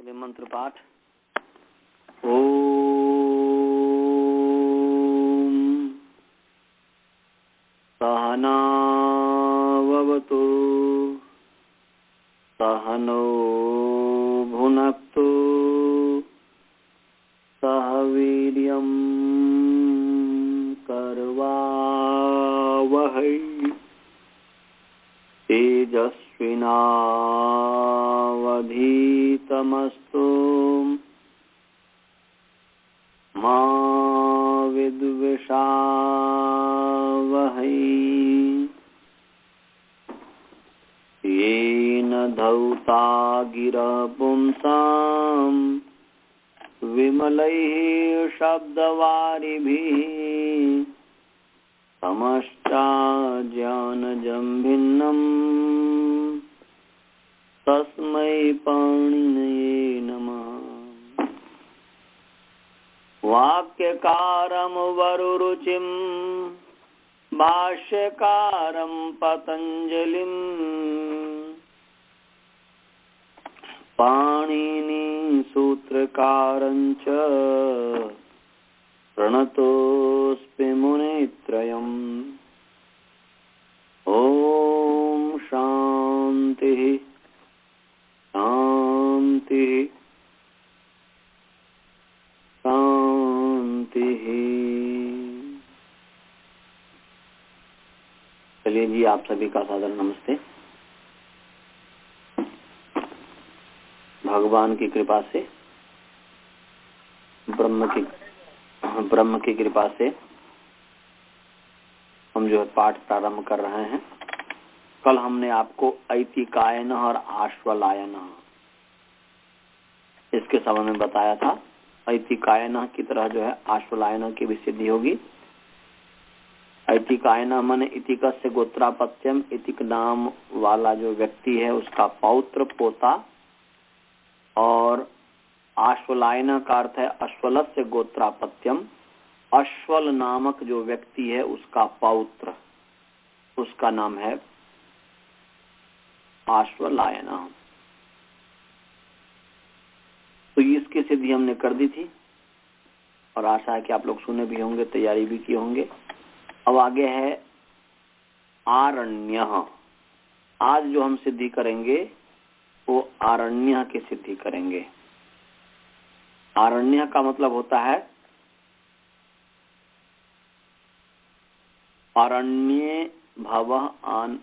चलिए मंत्र पाठ। ओम सहनावतु सहनो भुनक्तु सह वीर्यं करवावहै तेजस्विनावधीतमस्तु मा विद्विषावहै। येन धौता गिरः पुंसां विमलैः शब्दवारिभिः समश्चाज्ञानजं भिन्नम् तस्मै पाणिनये नमः। वाक्यकारं वरुरुचिं भाष्यकारं पतञ्जलिं पाणिनि सूत्रकारं च प्रणतोऽस्मि मुनित्रयम्। ओम शांति शांति शांति। चलिए जी, आप सभी का सादर नमस्ते। भगवान की कृपा से, ब्रह्म की कृपा से हम जो है पाठ प्रारंभ कर रहे हैं। कल हमने आपको ऐतिकायन और आश्वलायन इसके संबंध में बताया था। ऐतिकायन की तरह जो है आश्वलायन की भी सिद्धि होगी। ऐतिकायन माने इतिकस्य गोत्रापत्यम, इतिक नाम वाला जो व्यक्ति है उसका पौत्र पोता, और आश्वलायन का अर्थ है अश्वलस्य गोत्रापत्यम, अश्वल नामक जो व्यक्ति है उसका पौत्र, उसका नाम है आश्वलायन। तो इसकी सिद्धि हमने कर दी थी और आशा है कि आप लोग सुने भी होंगे, तैयारी भी किए होंगे। अब आगे है आरण्य। आज जो हम सिद्धि करेंगे वो आरण्य की सिद्धि करेंगे। आरण्य का मतलब होता है अरण्ये भवः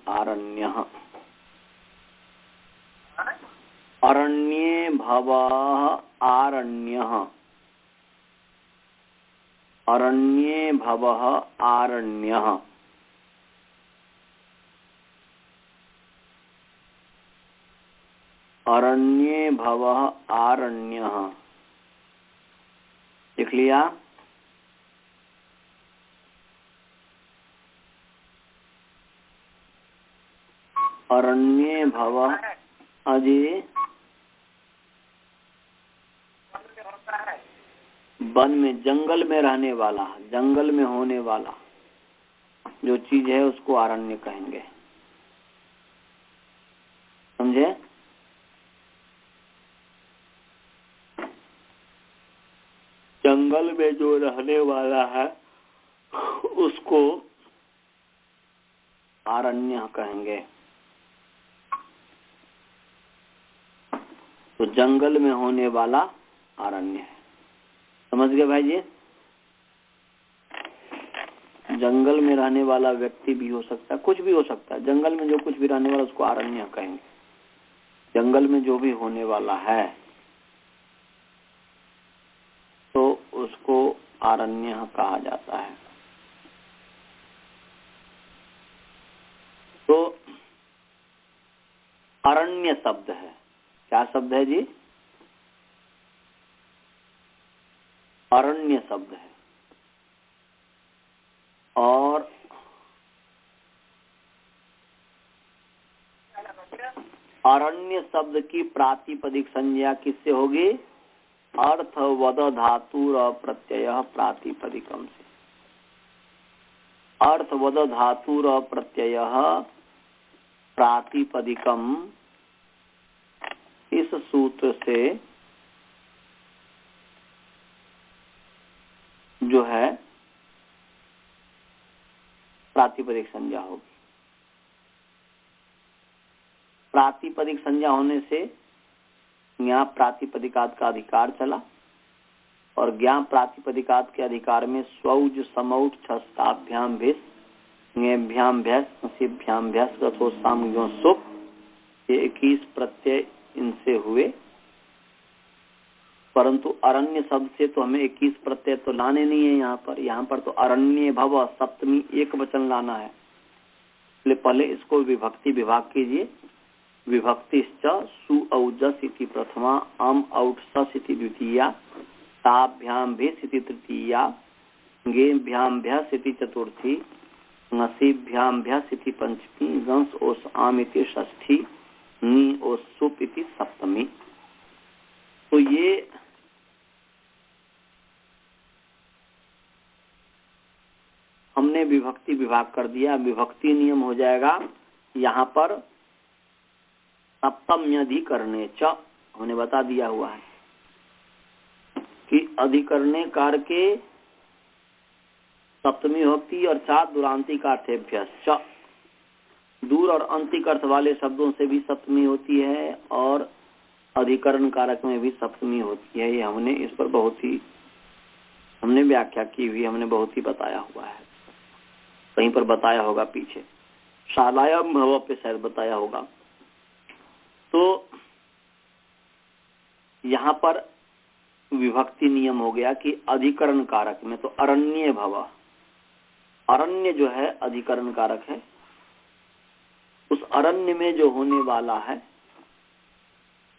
आरण्यः, अरण्ये भवः आरण्यः, अरण्ये भवः आरण्यः। अरण्ये भवः आरण्यः लिख लिया। अरण्ये भवः अजय वन में, जंगल में रहने वाला, जंगल में होने वाला जो चीज है उसको आरण्य कहेंगे। समझे? जंगल में जो रहने वाला है उसको आरण्य कहेंगे। तो जंगल में होने वाला आरण्य है। समझ गए भाई जी? जंगल में रहने वाला व्यक्ति भी हो सकता है, कुछ भी हो सकता है। जंगल में जो कुछ भी रहने वाला उसको आरण्य कहेंगे। जंगल में जो भी होने वाला है तो उसको आरण्य कहा जाता है। तो अरण्य शब्द है। क्या शब्द है जी? अरण्य शब्द है। और अरण्य शब्द की प्रातिपदिक संज्ञा किससे होगी? अर्थ वद धातुर प्रत्यय प्रातिपदिकम से। अर्थ वद धातुर प्रत्यय प्रातिपदिकम, इस सूत्र से जो है प्रातिपदिक संज्ञा होगी। प्रातिपदिक संज्ञा होने से ज्ञा प्रातिपदिकात का अधिकार चला और ज्ञा प्रातिपदिकात के अधिकार में स्वौज समौट छस्ताभ्याम भेष ज्ञेभ्याम भ्यस नसीभ्याम भ्यस रथोत्साम सुप, ये 21 प्रत्यय इनसे हुए। परंतु अरण्य शब्द से तो हमें 21 प्रत्यय तो लाने नहीं है यहाँ पर तो अरण्य भव सप्तमी एक वचन लाना है। इसलिए पहले इसको विभक्ति विभाग कीजिए। विभक्तिश्च सु औजस इति प्रथमा, अम औट सस इति द्वितीया, ताभ्याम भेष इति तृतीया, गेभ्याम भ्यस इति चतुर्थी, नसीभ्याम भ्यस इति पंचमी, गंस ओस आम इति षष्ठी, नी ओस सुप इति सप्तमी। तो ये हमने विभक्ति विभाग कर दिया। विभक्ति नियम हो जाएगा यहाँ पर सप्तम्यधिकरणे च, हमने बता दिया हुआ है कि अधिकरणे कार के सप्तमी विभक्ति और चार दूरांतिक अर्थेभ्यश्च, दूर और अंतिक अर्थ वाले शब्दों से भी सप्तमी होती है और अधिकरण कारक में भी सप्तमी होती है। ये हमने इस पर बहुत ही हमने व्याख्या की हुई, हमने बहुत ही बताया हुआ है। कहीं पर बताया होगा पीछे, शालायाम भव पे शायद बताया होगा। तो यहाँ पर विभक्ति नियम हो गया कि अधिकरण कारक में तो अरण्य भव, अरण्य जो है अधिकरण कारक है। उस अरण्य में जो होने वाला है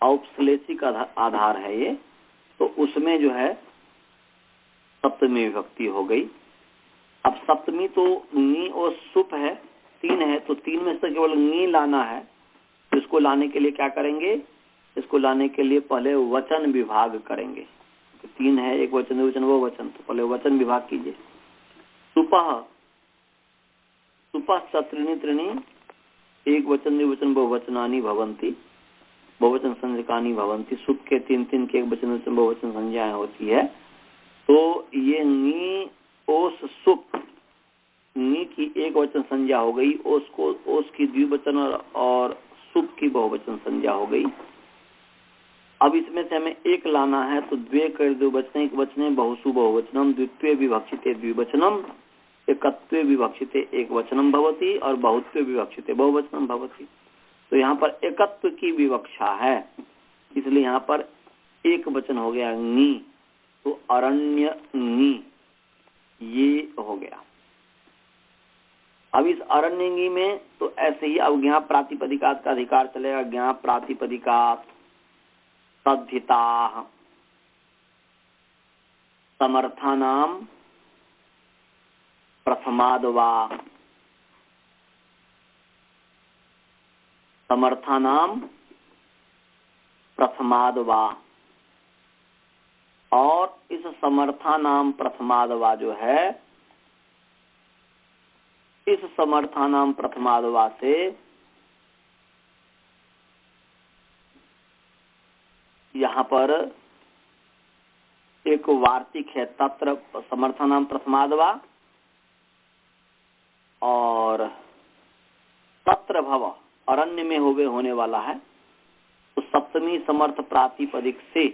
औपश्लेषिक आधार है ये, तो उसमें जो है सप्तमी विभक्ति हो गई। अब सप्तमी तो नी और सुप है, 3 है, तो 3 में से केवल नी लाना है। तो इसको लाने के लिए क्या करेंगे? इसको लाने के लिए पहले वचन विभाग करेंगे। तो 3 है, एक वचन द्विवचन वो वचन, तो पहले वचन विभाग कीजिए। सुपह, सुपह त्रीणि त्रीणि, एक वचन द्विवचन बहुवचनानि भवन्ति, बहुवचन संज्ञकानि भवन्ति। सुप के 3 के एक वचन द्विवचन बहुवचन संज्ञाएं होती है। तो ये नी ओस सुप, नी की एक वचन संज्ञा हो गई, ओस की द्विवचन और सुप की बहुवचन संज्ञा हो गई। अब इसमें से हमें एक लाना है, तो द्वे कर द्विवचने एक वचने बहुसु बहुवचनम, द्वित्वे विभक्षिते द्विवचनम, एकत्वे विभक्षिते एक वचनम भवति और बहुत्वे विभक्षिते बहुवचनम भवति। तो यहाँ पर एकत्व की विवक्षा है, इसलिए यहाँ पर एक वचन हो गया नी, तो अरण्य नी ये हो गया। अब इस अरण्यंगी में तो ऐसे ही अब ज्ञा प्रातिपदिकात का अधिकार चलेगा। ज्ञा प्रातिपदिकात तद्धिता समर्थानाम प्रथमादवा, समर्थानाम प्रथमादवा, और इस समर्थानाम प्रथमादवा जो है, इस समर्थानाम प्रथमादवा से यहाँ पर एक वार्तिक है, तत्र समर्थानाम प्रथमादवा और तत्र भव अरण्य में होने वाला है। तो सप्तमी समर्थ प्रातिपदिक से,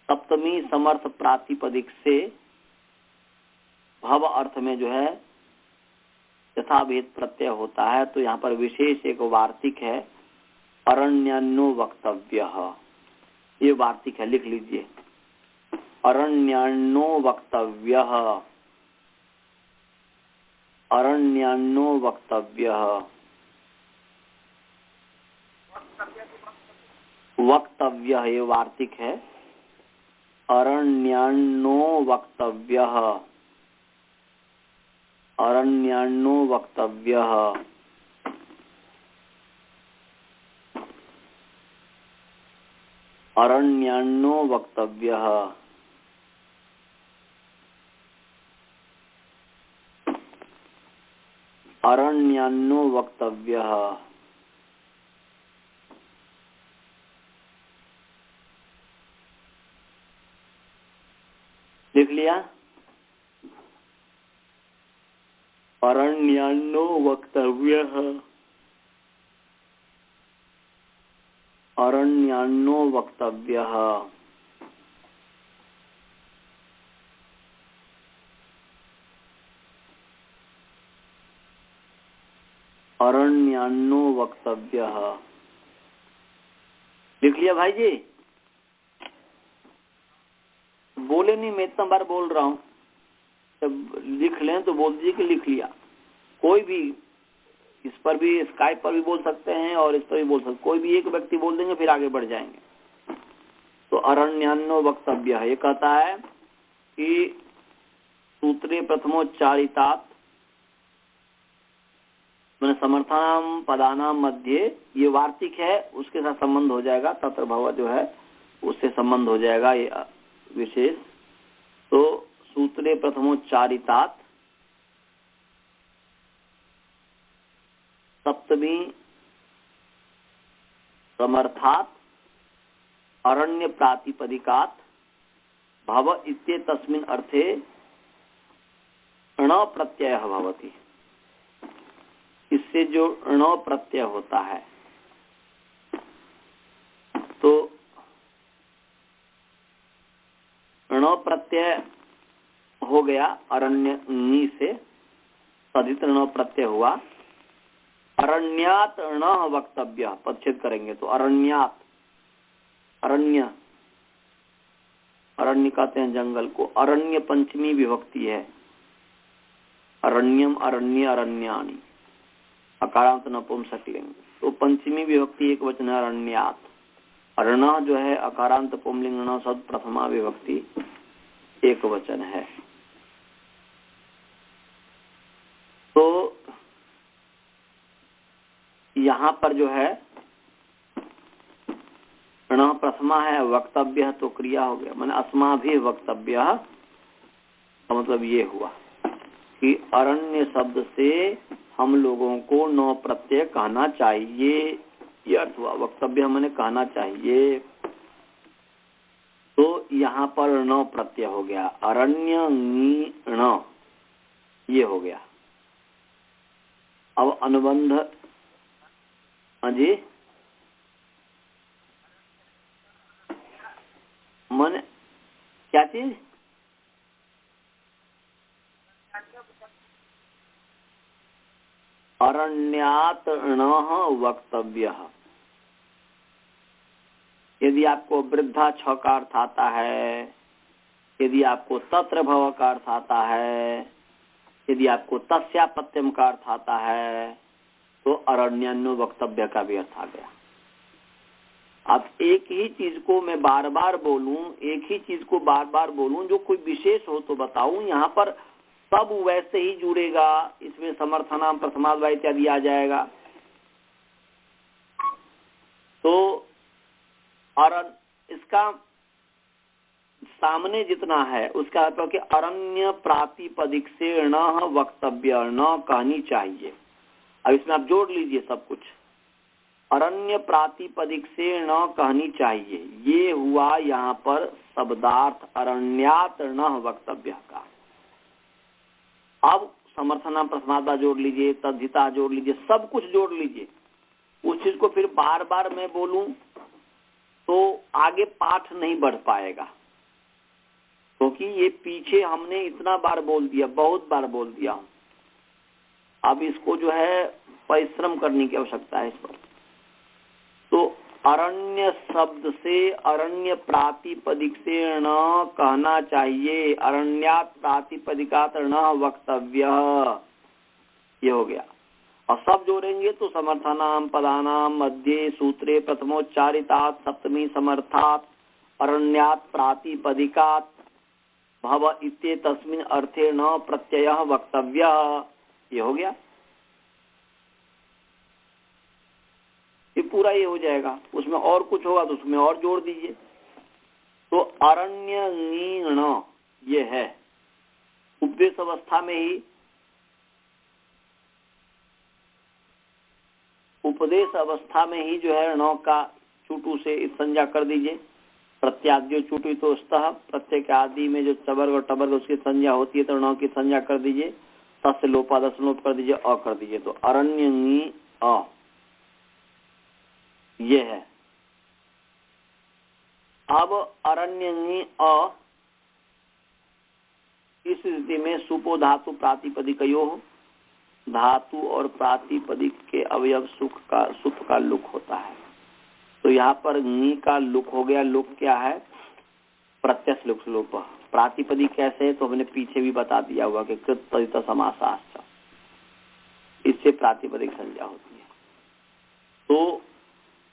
सप्तमी समर्थ प्रातिपदिक से भव अर्थ में जो है यथाभेद प्रत्यय होता है। तो यहाँ पर विशेष एक वार्तिक है, अरण्यान्नो वक्तव्य, ये वार्तिक है, लिख लीजिए। अरण्यान्नो वक्तव्य, अरण्यान्नो वक्तव्य, वक्तव्य ये वार्तिक है। अरण्यान्नो वक्तव्य, अरण्यान्नो वक्तव्य, अरण्यान्नो वक्तव्य, अरण्यान्नो वक्तव्य, लिख लिया। अरण्यान्नो वक्तव्यः, अरण्यान्नो वक्तव्यः। अरण्यान्नो वक्तव्यः लिख लिया भाई जी? बोले नहीं, मैं इतना बार बोल रहा हूँ, जब लिख लें तो बोल दीजिए कि लिख लिया। कोई भी इस पर भी, स्काइप पर भी बोल सकते हैं और इस पर भी बोल सकते, कोई भी एक व्यक्ति बोल देंगे फिर आगे बढ़ जाएंगे। तो अरण्यान्नो वक्तव्य है, ये कहता है कि सूत्रे प्रथमोच्चारितात् मैंने समर्थानाम पदानाम मध्य, ये वार्तिक है, उसके साथ संबंध हो जाएगा, तत्र भव जो है उससे संबंध हो जाएगा ये विशेष। तो सूत्रे प्रथमोच्चारितात् सप्तमी समर्थात् अरण्य प्रातिपदिकात् भव इत्येतस्मिन् अर्थे ण प्रत्ययः भवति। इससे जो ण प्रत्यय होता है, तो ण प्रत्यय हो गया अरण्य नी से, तदित ण प्रत्यय हुआ। अरण्यात ण वक्तव्य, पदच्छेद करेंगे तो अरण्यात, अरण्य, अरण्य कहते हैं जंगल को, अरण्य पंचमी विभक्ति है। अरण्यम, अरण्य, अरण्यानि, अकारांत नपुंसकलिंग, तो पंचमी विभक्ति एक वचन है अरण्यात। अर्ण जो है अकारांत पुंलिंग ण शब्द प्रथमा विभक्ति एक वचन है। तो यहाँ पर जो है ण प्रथमा है, वक्तव्य तो क्रिया हो गया, मैंने अस्माभिः वक्तव्य का मतलब ये हुआ कि अरण्य शब्द से हम लोगों को नो प्रत्यय कहना चाहिए, ये अर्थ हुआ। वक्तव्य मैंने कहना चाहिए, तो यहाँ पर नो प्रत्यय हो गया, अरण्य ण, ये हो गया। अब अनुबंध, हाँ जी, मन क्या चीज? अरण्यात णः वक्तव्यः। यदि आपको वृद्धा छ का अर्थ आता है, यदि आपको तत्र भव का अर्थ आता है, यदि आपको तस्यापत्यम का अर्थ आता है, तो अरण्यान्नो वक्तव्य का भी अर्थ आ गया। अब एक ही चीज को मैं बार बार बोलूं, एक ही चीज को बार बार बोलूं, जो कोई विशेष हो तो बताऊं। यहाँ पर सब वैसे ही जुड़ेगा, इसमें समर्थनाम प्रथमाद्वा इत्यादि आ जाएगा। तो इसका सामने जितना है उसका अर्थ है कि अरण्य प्रातिपदिक से ण वक्तव्य, न कहनी चाहिए। अब इसमें आप जोड़ लीजिए सब कुछ, अरण्य प्रातिपदिक से न कहनी चाहिए, ये हुआ यहाँ पर शब्दार्थ अरण्यात न वक्तव्य का। अब समर्थनाम प्रथमाद्वा जोड़ लीजिए, तद्धिता जोड़ लीजिए, सब कुछ जोड़ लीजिए। उस चीज को फिर बार बार मैं बोलूं तो आगे पाठ नहीं बढ़ पाएगा, क्योंकि ये पीछे हमने इतना बार बोल दिया, बहुत बार बोल दिया। अब इसको जो है परिश्रम करने की आवश्यकता है इस पर। तो अरण्य शब्द से अरण्य प्रातिपदिक से न कहना चाहिए, अरण्यात प्रातिपदिकात न वक्तव्य, ये हो गया। और सब जोड़ेंगे तो समर्थानाम पदानाम मध्य सूत्रे प्रथमोच्चारितात् सप्तमी समर्थात् अरण्यात प्रातिपदिकात् भव इत्येतस्मिन् अर्थे न प्रत्ययः वक्तव्य, ये हो गया। ये पूरा ये हो जाएगा। उसमें और कुछ होगा तो उसमें और जोड़ दीजिए। तो अरण्य ण ये है, उपदेश अवस्था में ही, उपदेश अवस्था में ही जो है ण का चूटू से संज्ञा कर दीजिए, प्रत्याद्यो चुटी तो स्तः, प्रत्यय के आदि में जो चवर्ग और टवर्ग उसकी संज्ञा होती है तो ण की संज्ञा कर दीजिए, तस्य लोपादर्शन लोप कर दीजिए, अ कर दीजिए, तो अरण्यंगी अ ये है। अब अरण्यंगी अ इस स्थिति में सुपो धातु प्रातिपदिकयो, धातु और प्रातिपदिक के अवयव सुप का लुक होता है। तो यहाँ पर नी का लुक हो गया। लुक क्या है? प्रत्यक्ष लुक लोप। प्रातिपदिक कैसे है तो हमने पीछे भी बता दिया हुआ कि कृत तदित समासाश्च, इससे प्रातिपदिक संज्ञा होती है। तो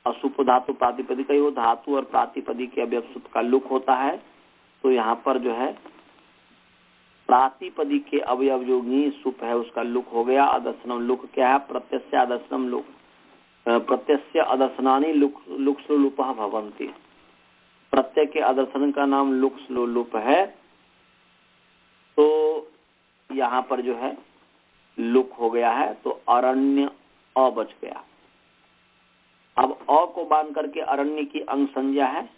असुप धातु प्रातिपदिक हो, धातु और प्रातिपदिक के अवयव सुप का लुक होता है। तो यहाँ पर जो है प्रातिपदिक के अवयव जो नी सुप है उसका लुक हो गया। अदर्शनम लुक क्या है? प्रत्यस्य अदर्शनम लुक, प्रत्यस्य अदर्शनानि लुक्स्लो लुपः भवन्ति। प्रत्यय के अदर्शन का नाम लुक्स्लो लुप है। तो यहाँ पर जो है लुक हो गया है, तो अरण्य अ बच गया। अब अ को बांध करके अरण्य की अंग संज्ञा है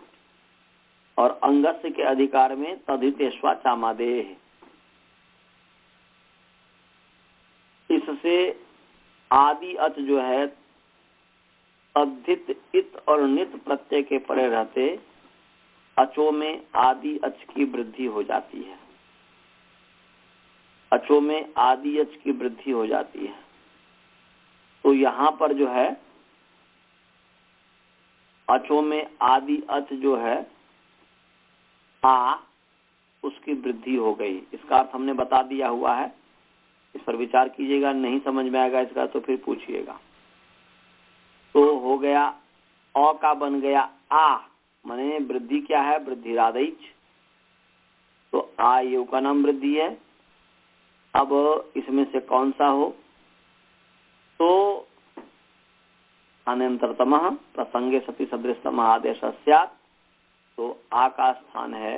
और अंगस्य के अधिकार में तद्धितेष्वा चामादेह। इससे आदि अच जो है तद्धित इत और नित प्रत्यय के परे रहते अचो में आदि अच की वृद्धि हो जाती है। अचो में आदि अच की वृद्धि हो जाती है। तो यहाँ पर जो है अचो में आदि अच जो है आ, उसकी वृद्धि हो गई। इसका अर्थ हमने बता दिया हुआ है, इस पर विचार कीजिएगा। नहीं समझ में आएगा इसका तो फिर पूछिएगा। तो हो गया अ का बन गया आ, माने वृद्धि क्या है? वृद्धि राधैच। तो आ यू का नाम वृद्धि है। अब इसमें से कौन सा हो? तो अनंतरतम प्रसंगे सती सदृशतम आदेश स्यात्। तो आ का स्थान है,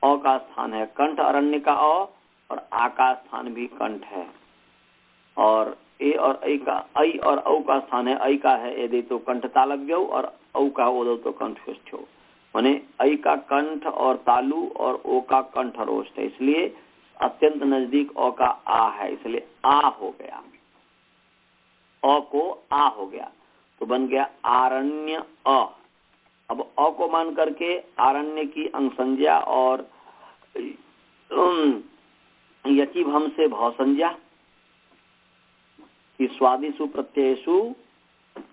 अ का स्थान है कंठ अरण्य का अ, और आ का स्थान भी कंठ है। और ए और ऐ का ऐ और औ का स्थान है, ऐ का है यदि तो कंठ तालव्य और औ का ओदो तो कंठ हो, माने ऐ का कंठ और तालु और ओ का कंठ रोष्ट है, इसलिए अत्यंत नजदीक अ का आ है, इसलिए आ हो गया। अ को आ हो गया तो बन गया आरण्य अ। अब अ को मान करके आरण्य की अंग संज्ञा और यचिभ हम से भाव संज्ञा कि स्वादिषु प्रत्ययेषु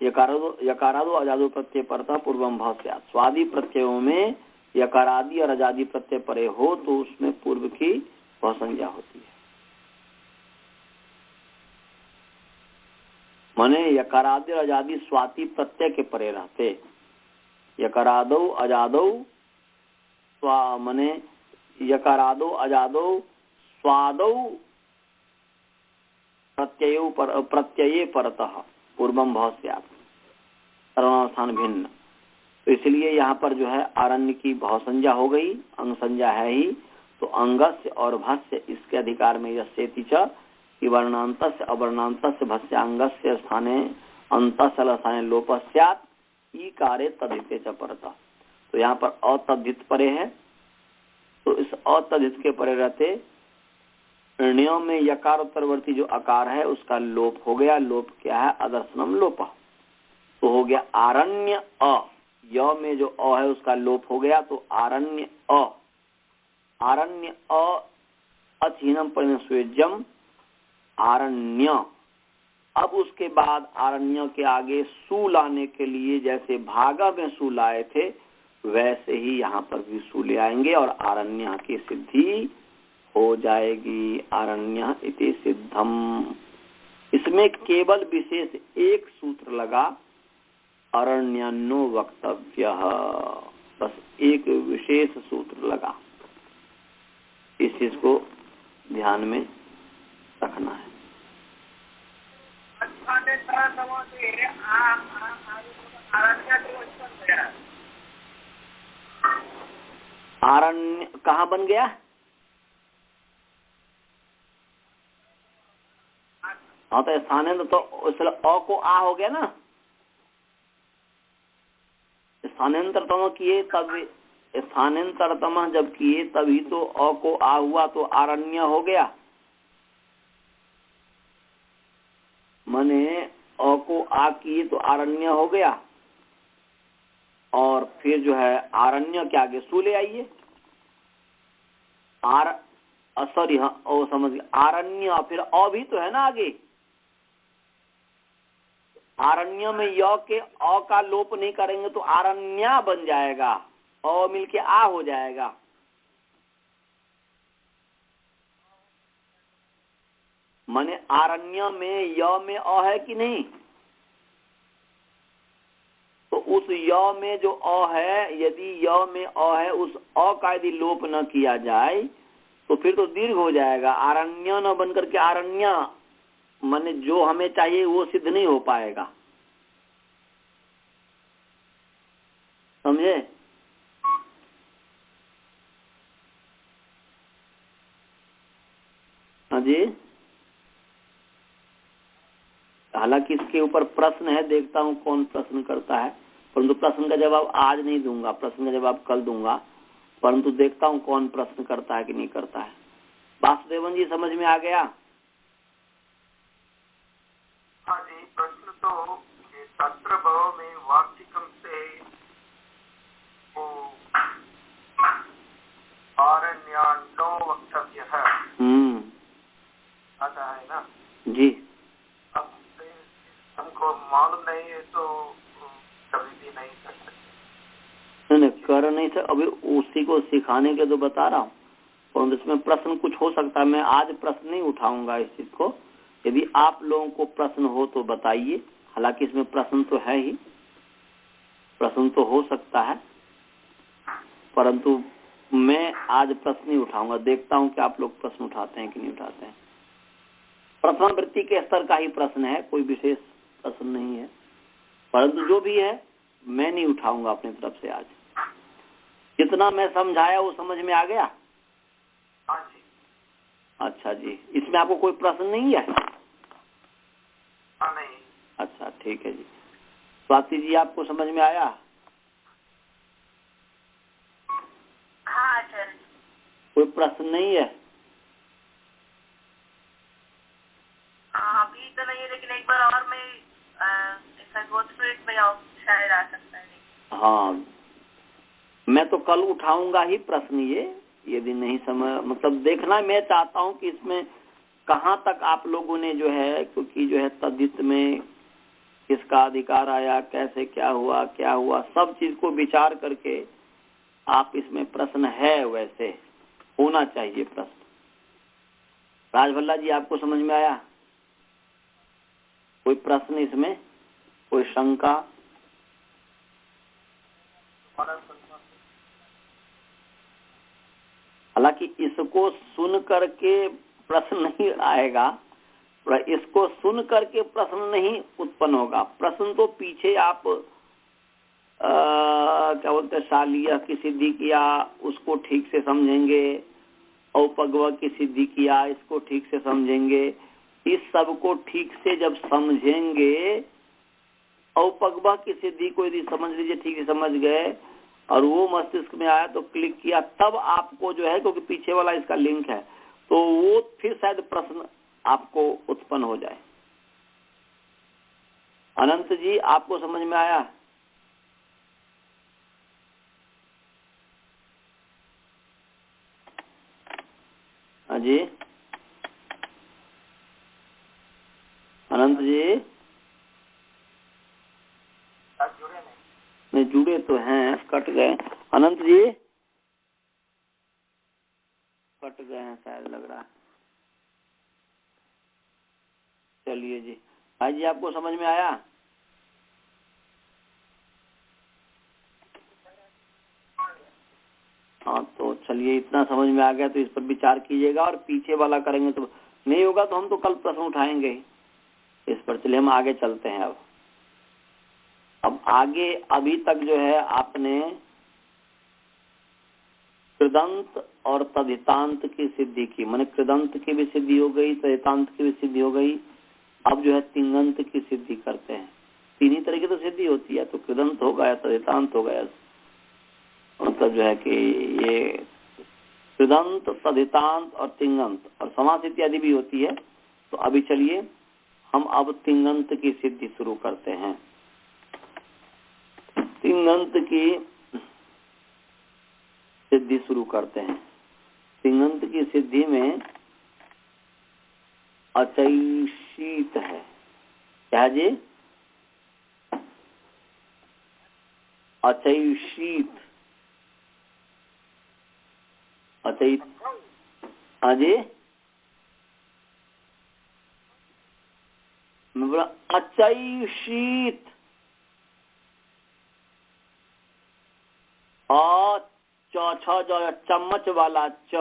यकारादो अजादो प्रत्यय परतः पूर्वम भाव स्यात्। स्वादि प्रत्ययों में यकारादि और अजादि प्रत्यय परे हो तो उसमें पूर्व की भाव संज्ञा होती है। माने यकारादि और अजादि स्वाति प्रत्यय के परे रहते। यकारादो अजादो माने यकारादो अजादो स्वादो प्रत्यये परतः पूर्वम भाव स्यात् सर्वनाम भिन्न। तो इसलिए यहाँ पर जो है आरण्य की भाव संज्ञा हो गई, अंग संज्ञा है ही। तो अंगस्य और भस्य इसके अधिकार में यस्येति च कि वर्णांतस्य अवर्णांतस्य भस्य अंगस्य स्थाने अंतस्य स्थाने लोप स्यात् ई कार्य तद्धिते च परतः। तो यहाँ पर अतद्धित परे है, तो इस अतद्धित के परे रहते ण्यों में यकार उत्तरवर्ती जो आकार है उसका लोप हो गया। लोप क्या है? अदर्शनम लोप। तो हो गया आरण्य अ। य में जो अ है उसका लोप हो गया, तो आरण्य अ। आरण्य अ अचीनम परिणस्वेज्यम आरण्य। अब उसके बाद आरण्य के आगे सु लाने के लिए जैसे भागा में सु लाए थे वैसे ही यहाँ पर भी सु ले आएंगे और आरण्य की सिद्धि हो जाएगी। आरण्य इति सिद्धम। इसमें केवल विशेष एक सूत्र लगा, अरण्यान्नो वक्तव्यः, बस एक विशेष सूत्र लगा। इस चीज को ध्यान में रखना है। आरण्य कहाँ बन गया? हाँ तो स्थानेंद्र तो इसलिए अ को आ हो गया ना। स्थानांतर किए तब स्थानांतरतम जब किए तभी तो अ को आ हुआ तो आरण्य हो गया। माने अ को आ किए तो आरण्य हो गया। और फिर जो है आरण्य के आगे सु ले आइए। सॉरी, हाँ ओ समझ गया, आरण्य फिर अ भी तो है ना आगे। आरण्य में य के अ का लोप नहीं करेंगे तो आरण्या बन जाएगा, अ मिलके आ हो जाएगा। माने आरण्य में य में अ है कि नहीं, तो उस य में जो अ है, यदि य में अ है, उस अ का यदि लोप न किया जाए तो फिर तो दीर्घ हो जाएगा, आरण्य न बन करके आरण्य, माने जो हमें चाहिए वो सिद्ध नहीं हो पाएगा। समझे? हाँ जी। हालांकि इसके ऊपर प्रश्न है, देखता हूँ कौन प्रश्न करता है, परंतु प्रश्न का जवाब आज नहीं दूंगा, प्रश्न का जवाब कल दूंगा, परंतु देखता हूँ कौन प्रश्न करता है कि नहीं करता है। वासुदेवन जी समझ में आ गया? हाँ जी, प्रश्न तो तत्र भाव में वाक्यकम से वो आरण्यान्नो वक्तव्य है आता है ना जी। अब हमको मालूम नहीं है तो कभी भी नहीं कर सकते। नहीं कर नहीं सर, अभी उसी को सिखाने के तो बता रहा हूँ, और इसमें प्रश्न कुछ हो सकता है। मैं आज प्रश्न नहीं उठाऊंगा इस चीज को, यदि आप लोगों को प्रश्न हो तो बताइए। हालांकि इसमें प्रश्न तो है ही, प्रश्न तो हो सकता है, परंतु मैं आज प्रश्न नहीं उठाऊंगा। देखता हूं कि आप लोग प्रश्न उठाते हैं कि नहीं उठाते हैं। प्रथम वृत्ति के स्तर का ही प्रश्न है, कोई विशेष प्रश्न नहीं है, परंतु जो भी है मैं नहीं उठाऊंगा अपनी तरफ से आज। जितना मैं समझाया वो समझ में आ गया? हाँ जी। अच्छा जी, इसमें आपको कोई प्रश्न नहीं है? हाँ नहीं। अच्छा ठीक है जी। स्वाति जी आपको समझ में आया? हाँ आचार्य। कोई प्रश्न नहीं है? अभी तो नहीं है, लेकिन एक बार और मैं ऐसा गो थ्रू इट में शायद आ सकता है। हाँ, मैं तो कल उठाऊंगा ही प्रश्न ये, यदि नहीं समझ, मतलब देखना मैं चाहता हूं कि इसमें कहाँ तक आप लोगों ने जो है, क्योंकि जो है तद्धित में किसका अधिकार आया, कैसे क्या हुआ, सब चीज को विचार करके आप इसमें प्रश्न है, वैसे होना चाहिए प्रश्न। राजभल्ला जी आपको समझ में आया? कोई प्रश्न इसमें, कोई शंका? हालांकि इसको सुन करके प्रश्न नहीं आएगा, इसको सुन करके प्रश्न नहीं उत्पन्न होगा। प्रश्न तो पीछे आप क्या बोलते हैं, शालिया की सिद्धि किया उसको ठीक से समझेंगे, औपगव की सिद्धि किया इसको ठीक से समझेंगे। इस सब को ठीक से जब समझेंगे, औपगव की सिद्धि को यदि समझ लीजिए, ठीक से समझ गए और वो मस्तिष्क में आया तो क्लिक किया, तब आपको जो है, क्योंकि पीछे वाला इसका लिंक है, तो वो फिर शायद प्रश्न आपको उत्पन्न हो जाए। अनंत जी आपको समझ में आया? हाँ जी अनंत जी? जुड़े नहीं जुड़े तो हैं, कट गए। अनंत जी कट गए हैं शायद, लग रहा है। चलिए जी, भाई जी आपको समझ में आया? हाँ तो चलिए, इतना समझ में आ गया तो इस पर विचार कीजिएगा, और पीछे वाला करेंगे तो नहीं होगा, तो हम तो कल प्रश्न उठाएंगे इस पर। चलिए हम आगे चलते हैं। अब आगे अभी तक जो है आपने कृदंत और तदितांत की सिद्धि की, माने कृदंत की भी सिद्धि हो गई, तदितांत की भी सिद्धि हो गई। अब जो है तिंगंत की सिद्धि करते हैं। तीन ही तरह की तो सिद्धि होती है, तो कृदंत हो गया, तदितांत हो गया, मतलब जो है कि ये कृदंत, तदितांत और तिंगंत और समास इत्यादि भी होती है। तो अभी चलिए हम अब तिंगंत की सिद्धि शुरू करते हैं। तिंगंत की सिद्धि शुरू करते हैं। तिंगंत की सिद्धि में अचैशीत है। क्या जी? अचैशीत। अचै हाँ जी, मैं बोला अचैशीत। चम्मच वाला च,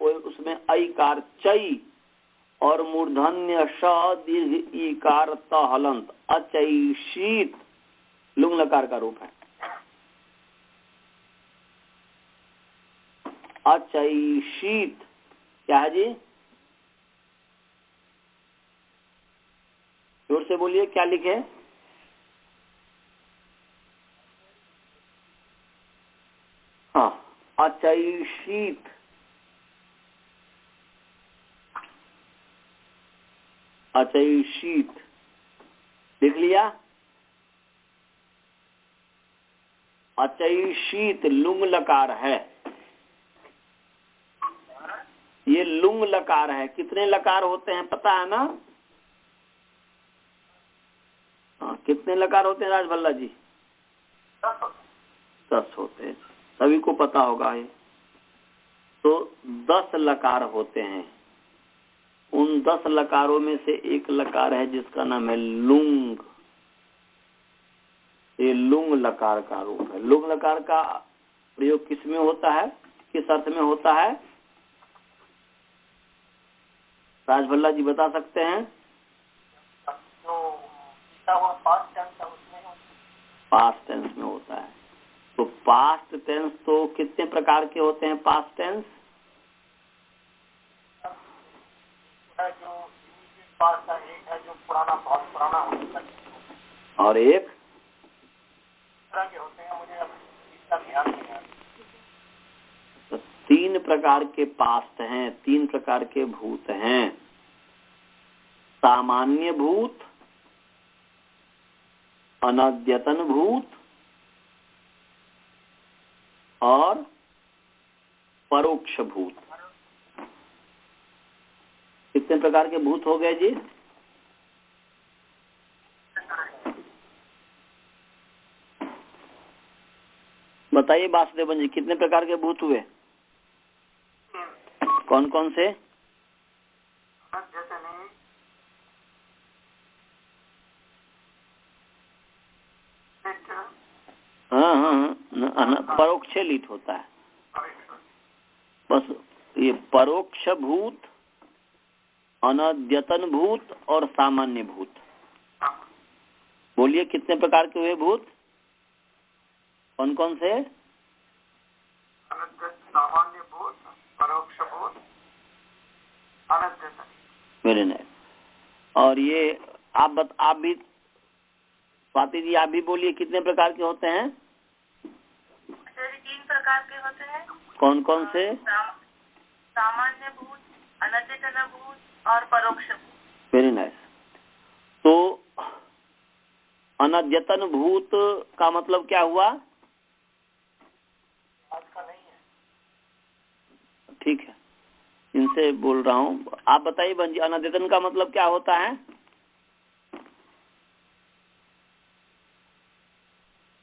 उसमें ऐकार चै और मूर्धन्य श दीर्घ ईकार त हलंत। अचैशीत लुंग लकार का रूप है। अचैशीत क्या है जी? जोर से बोलिए, क्या लिखे? हाँ, अचैशीत। अचैशीत लिख लिया। अचैशीत लुंग लकार है। ये लुंग लकार है। कितने लकार होते हैं पता है ना? हाँ, कितने लकार होते हैं राजभल्ला जी? 10 होते हैं, सभी को पता होगा ये। तो 10 लकार होते हैं। उन 10 लकारों में से एक लकार है जिसका नाम है लुंग। ये लुंग लकार का रूप है। लुंग लकार का प्रयोग किस में होता है, किस अर्थ में होता है? राजभल्ला जी बता सकते हैं? पास्ट टेंस में होता है। तो पास्ट टेंस तो कितने प्रकार के होते हैं? पास्ट टेंस जो पास का एक है जो पुराना, बहुत पुराना होता है, और एक तरह के होते हैं। मुझे अब इसका ध्यान नहीं है। तो 3 प्रकार के पास्ट हैं, 3 प्रकार के भूत हैं। सामान्य भूत, अनद्यतन भूत और परोक्ष भूत। कितने प्रकार के भूत हो गए जी? बताइए वासुदेवन जी, कितने प्रकार के भूत हुए? कौन कौन से? हाँ, परोक्ष लिट होता है बस। ये परोक्ष भूत, अनद्यतन भूत और सामान्य भूत। बोलिए कितने प्रकार के हुए भूत? कौन कौन से? सामान्य भूत, परोक्ष भूत, अनद्यतन। मेरे नाइस। और ये आप भी स्वाति जी, आप भी बोलिए कितने प्रकार के होते हैं? 3 प्रकार के होते हैं। कौन कौन से? सामान्य भूत, अनद्यतन भूत और परोक्ष भूत। Very nice. तो अनद्यतन भूत का मतलब क्या हुआ? आज का नहीं है। ठीक है, इनसे बोल रहा हूँ। आप बताइए बहन जी, अनद्यतन का मतलब क्या होता है?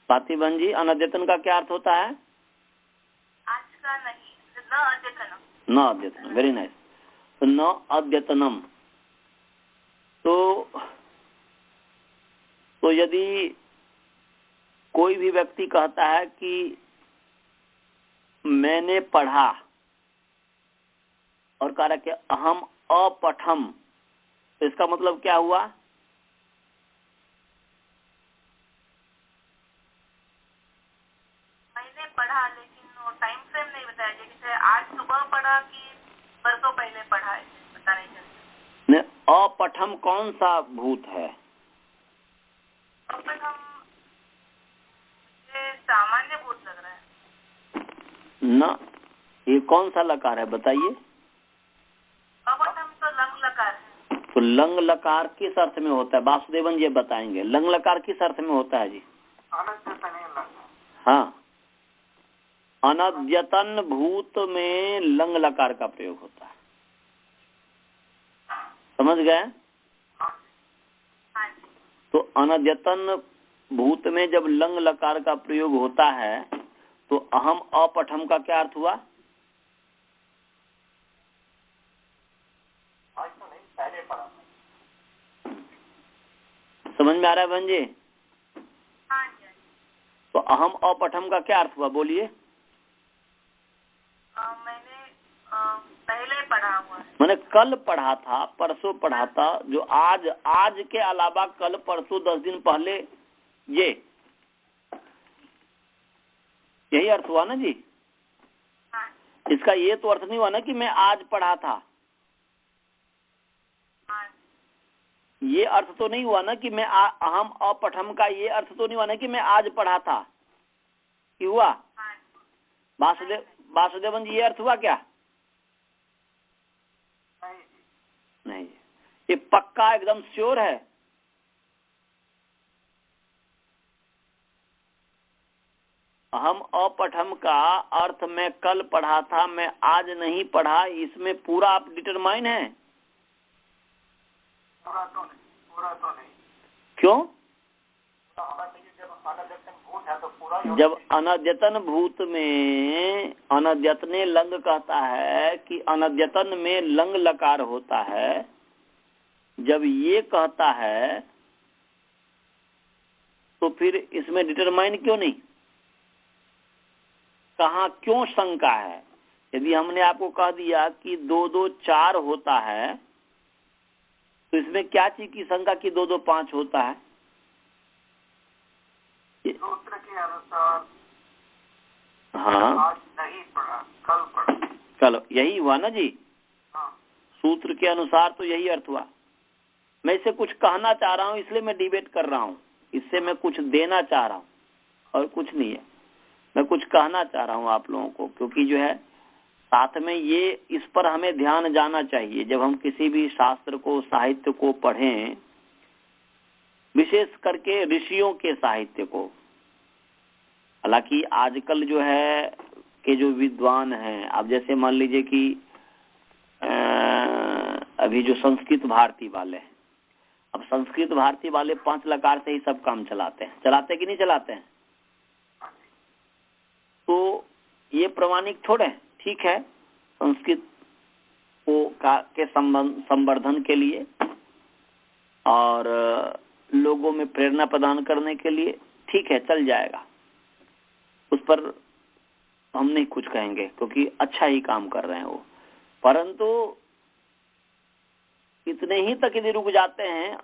स्वाति बहन जी, अनद्यतन का क्या अर्थ होता है? आज का नहीं, न अद्यतनम। न अद्यतनम, वेरी नाइस। तो न अद्यतनम। तो यदि कोई भी व्यक्ति कहता है कि मैंने पढ़ा और कह रहा कि अहम अपठम, तो इसका मतलब क्या हुआ? मैंने पढ़ा, लेकिन वो टाइम फ्रेम नहीं बताया। जैसे आज सुबह पढ़ा कि परसों पहले पढ़ा है, पता नहीं चलता। अपठम कौन सा भूत है? अपठम ये सामान्य भूत लग रहा है। ना, ये कौन सा लकार है बताइए? अपठम तो लंग लकार है। तो लंग लकार किस अर्थ में होता है? वासुदेवन जी बताएंगे। लंग लकार किस अर्थ में होता है जी? हाँ, अनद्यतन भूत में लंग लकार का प्रयोग होता है। समझ गए? तो अनद्यतन भूत में जब लंग लकार का प्रयोग होता है तो अहम अपठम का क्या अर्थ हुआ? पहले पढ़ा। समझ में आ रहा है बहन जी? हाँ जी। तो अहम अपठम का क्या अर्थ हुआ बोलिए? मैंने पहले पढ़ा हुआ है। मैंने कल पढ़ा था, परसों पढ़ा था, जो आज के अलावा कल परसों 10 दिन पहले, यही अर्थ हुआ ना जी? हाँ। इसका ये तो अर्थ नहीं हुआ ना कि मैं आज पढ़ा था। हाँ। ये अर्थ तो नहीं हुआ ना कि मैं अहम अपठम का ये अर्थ तो नहीं हुआ ना कि मैं आज पढ़ा था। कि हुआ? हाँ। वासुदेवन जी, ये अर्थ हुआ क्या? नहीं, ये पक्का एकदम श्योर है। अहम अपठम का अर्थ मैं कल पढ़ा था, मैं आज नहीं पढ़ा, इसमें पूरा आप डिटरमाइन है? पूरा तो नहीं। क्यों? जब अनद्यतन भूत में अनद्यतने लंग कहता है कि अनद्यतन में लंग लकार होता है, जब ये कहता है तो फिर इसमें डिटरमाइन क्यों नहीं? कहाँ क्यों शंका है? यदि हमने आपको कह दिया कि 2 2 4 होता है तो इसमें क्या चीज की शंका कि 2 2 5 होता है? सूत्र के अनुसार हाँ, आज नहीं पढ़ा, कल पढ़ा। चलो यही हुआ ना जी? हाँ। सूत्र के अनुसार तो यही अर्थ हुआ। मैं इसे कुछ कहना चाह रहा हूँ, इसलिए मैं डिबेट कर रहा हूँ। इससे मैं कुछ देना चाह रहा हूँ और कुछ नहीं है। मैं कुछ कहना चाह रहा हूँ आप लोगों को, क्योंकि जो है साथ में ये इस पर हमें ध्यान जाना चाहिए जब हम किसी भी शास्त्र को, साहित्य को पढ़ें, विशेष करके ऋषियों के साहित्य को। हालांकि आजकल जो है के जो विद्वान हैं, अब जैसे मान लीजिए कि अभी जो संस्कृत भारती वाले हैं, अब संस्कृत भारती वाले 5 लकार से ही सब काम चलाते हैं कि नहीं चलाते हैं? तो ये प्रमाणिक थोड़े, ठीक है, संस्कृत को के संवर्धन के लिए और लोगों में प्रेरणा प्रदान करने के लिए ठीक है, चल जाएगा, उस पर हम नहीं कुछ कहेंगे क्योंकि अच्छा ही काम कर रहे हैं वो। परंतु इतने ही तक यदि रुक जाते हैं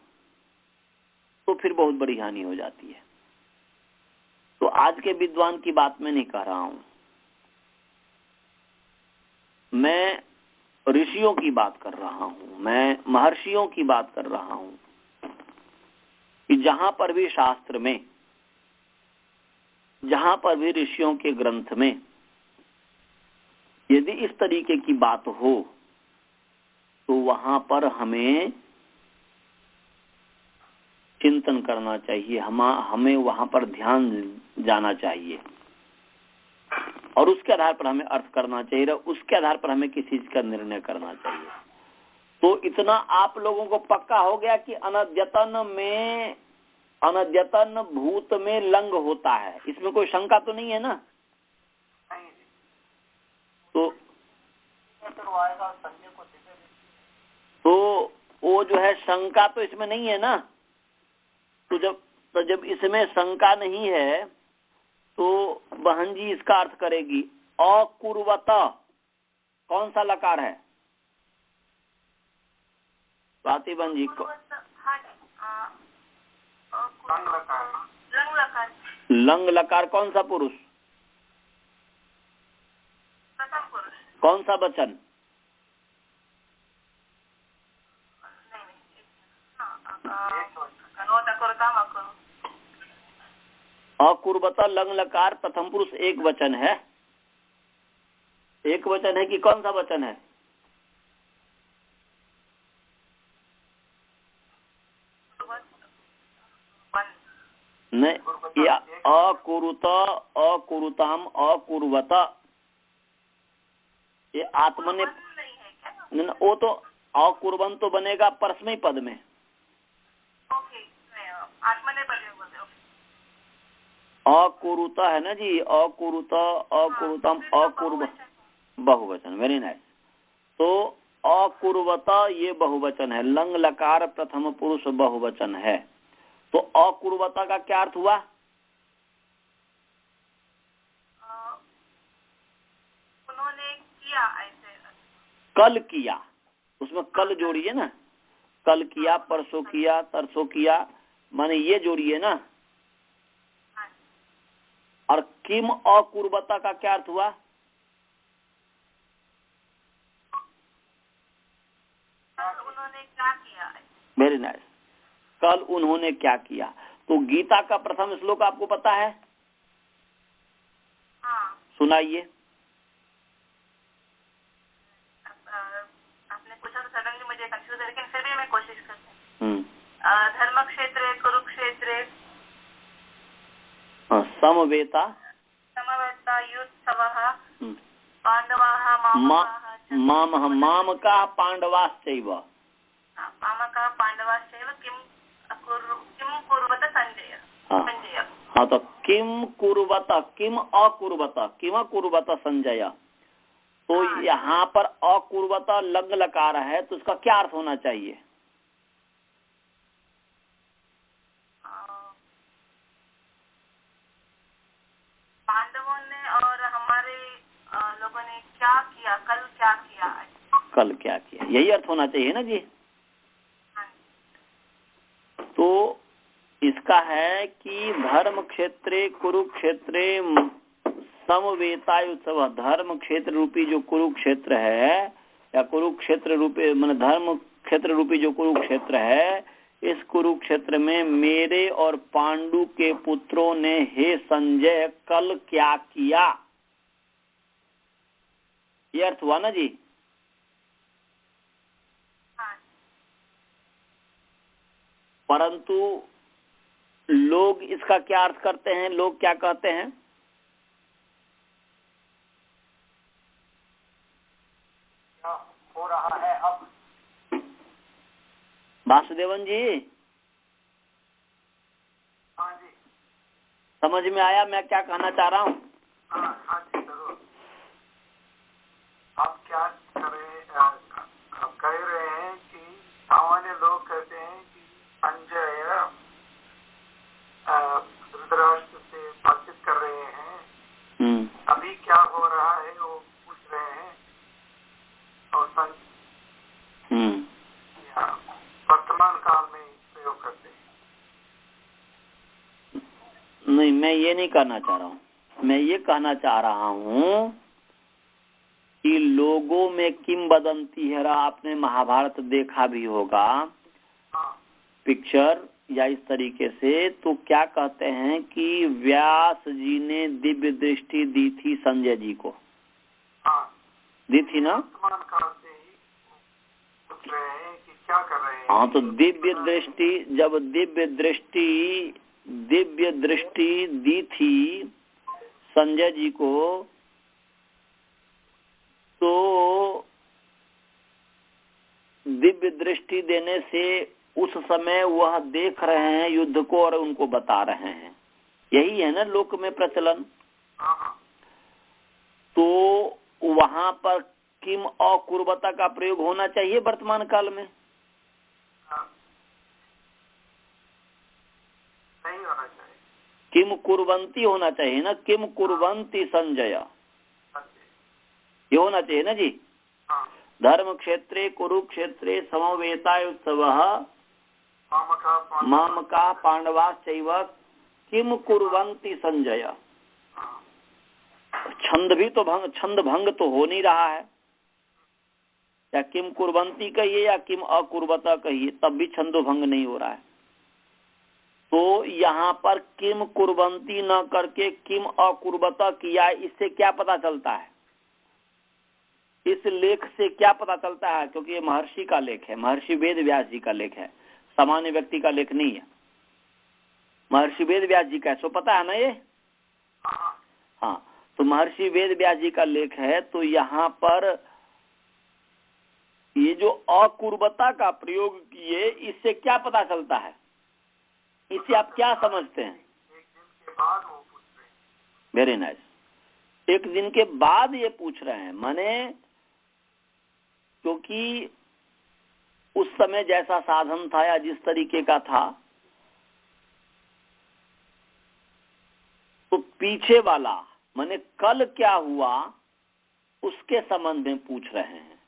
तो फिर बहुत बड़ी हानि हो जाती है। तो आज के विद्वान की बात मैं नहीं कह रहा हूं, मैं ऋषियों की बात कर रहा हूं, मैं महर्षियों की बात कर रहा हूं कि जहां पर भी शास्त्र में, जहां पर भी ऋषियों के ग्रंथ में यदि इस तरीके की बात हो तो वहां पर हमें चिंतन करना चाहिए, हमें वहां पर ध्यान जाना चाहिए और उसके आधार पर हमें अर्थ करना चाहिए, उसके आधार पर हमें किसी चीज का निर्णय करना चाहिए। तो इतना आप लोगों को पक्का हो गया कि अनद्यतन भूत में लंग होता है, इसमें कोई शंका तो नहीं है ना? तो वो जो है शंका तो इसमें नहीं है ना? तो जब इसमें शंका नहीं है तो बहन जी इसका अर्थ करेगी अकुर्वत। कौन सा लकार है स्वाति बहन जी को? लंग लकार कौन सा पुरुष? कौन सा वचन? अकुर्वत लंग लकार प्रथम पुरुष एक वचन है। एक वचन है कि कौन सा वचन है? नहीं, या अकुरुत, अकुरुताम, अकुर्वत, ये आत्मने वो तो अकुर्वन तो बनेगा परस्मई पद में। अकुरुत है ना जी, अकुरुत, अकुरुतम, अकुर्व बहुवचन। Very nice. तो अकुर्वत ये बहुवचन है, लंग लकार प्रथम पुरुष बहुवचन है। तो अकुर्वता का क्या अर्थ हुआ? उन्होंने किया, ऐसे कल किया, उसमें कल जोड़िए ना, कल किया, परसों किया, तरसों किया, माने ये जोड़िए ना। और किम अकुर्वता का क्या अर्थ हुआ? उन्होंने क्या किया। Very nice. कल उन्होंने क्या किया। तो गीता का प्रथम श्लोक आपको पता है? हाँ। सुनाइए। आपने पूछा तो सडनली मुझे कंफ्यूज है, लेकिन फिर भी मैं कोशिश करती हूँ। धर्म क्षेत्र, कुरुक्षेत्र, समवेता, समवेता युत्सवः, पांडवाः मामः, मामका पांडवाश्चैव, मामका पांडवाश्चैव, किम कुर्वत संजय। हाँ, तो किम कुर्वत, किम अकुर्वत, किम अकुर्वत संजय। तो यहाँ पर अकुर्वत लंग लकार है, तो उसका क्या अर्थ होना चाहिए? पांडवों ने और हमारे लोगों ने क्या किया, कल क्या किया। कल क्या किया, यही अर्थ होना चाहिए ना जी। तो इसका है कि धर्म क्षेत्रे कुरुक्षेत्रे समवेतायुत्सव, धर्म क्षेत्र रूपी जो कुरुक्षेत्र है, या कुरुक्षेत्र रूपी मान धर्म क्षेत्र रूपी जो कुरुक्षेत्र है, इस कुरुक्षेत्र में मेरे और पांडु के पुत्रों ने हे संजय कल क्या किया, ये अर्थ हुआ ना जी। परंतु लोग इसका क्या अर्थ करते हैं, लोग क्या कहते हैं? क्या हो रहा है अब? वासुदेवन जी, हाँ जी, समझ में आया मैं क्या कहना चाह रहा हूँ? हाँ जी जरूर। आप क्या कह रहे हैं कि सामान्य लोग कहते हैं कि संजय धृतराष्ट्र से बातचीत कर रहे हैं, अभी क्या हो रहा है वो पूछ रहे हैं, और वर्तमान काल में प्रयोग करते हैं। नहीं, मैं ये नहीं कहना चाह रहा हूँ। मैं ये कहना चाह रहा हूँ कि लोगों में किंवदंती है, आपने महाभारत देखा भी होगा, पिक्चर या इस तरीके से, तो क्या कहते हैं कि व्यास जी ने दिव्य दृष्टि दी थी संजय जी को, दी थी ना? वर्तमान काल से ही पूछ रहे हैं कि क्या कर रहे हैं। हाँ, तो दिव्य दृष्टि, जब दिव्य दृष्टि दी थी संजय जी को, तो दिव्य दृष्टि देने से उस समय वह देख रहे हैं युद्ध को और उनको बता रहे हैं, यही है ना लोक में प्रचलन। तो वहां पर किम अकुर्वता का प्रयोग होना चाहिए वर्तमान काल में। नहीं होना चाहिए, किम कुर्वंती होना चाहिए ना, किम कुर्वंती संजय, ये होना चाहिए ना जी। धर्म क्षेत्रे कुरुक्षेत्रे समवेतायुत्सवः मामका पांडवाश्चैव किम कुर्वन्ति संजय। छंद भी तो छंद भंग तो हो नहीं रहा है, या किम कुर्वन्ति कहिए या किम अकुर्वता कहिए, तब भी छंदो भंग नहीं हो रहा है। तो यहाँ पर किम कुर्वन्ति न करके किम अकुर्वता किया, इससे क्या पता चलता है? इस लेख से क्या पता चलता है, क्योंकि ये महर्षि का लेख है, महर्षि वेद व्यास जी का लेख है, सामान्य व्यक्ति का लेख नहीं है। महर्षि वेद व्यास जी का, सो पता है ना ये? हाँ, तो महर्षि वेद व्यास जी का लेख है। तो यहाँ पर ये जो अकुर्वता का प्रयोग किए, इससे क्या पता चलता है, इससे आप क्या समझते हैं? Very nice. एक दिन के बाद ये पूछ रहे हैं, माने क्योंकि उस समय जैसा साधन था या जिस तरीके का था, तो पीछे वाला माने कल क्या हुआ उसके संबंध में पूछ रहे हैं।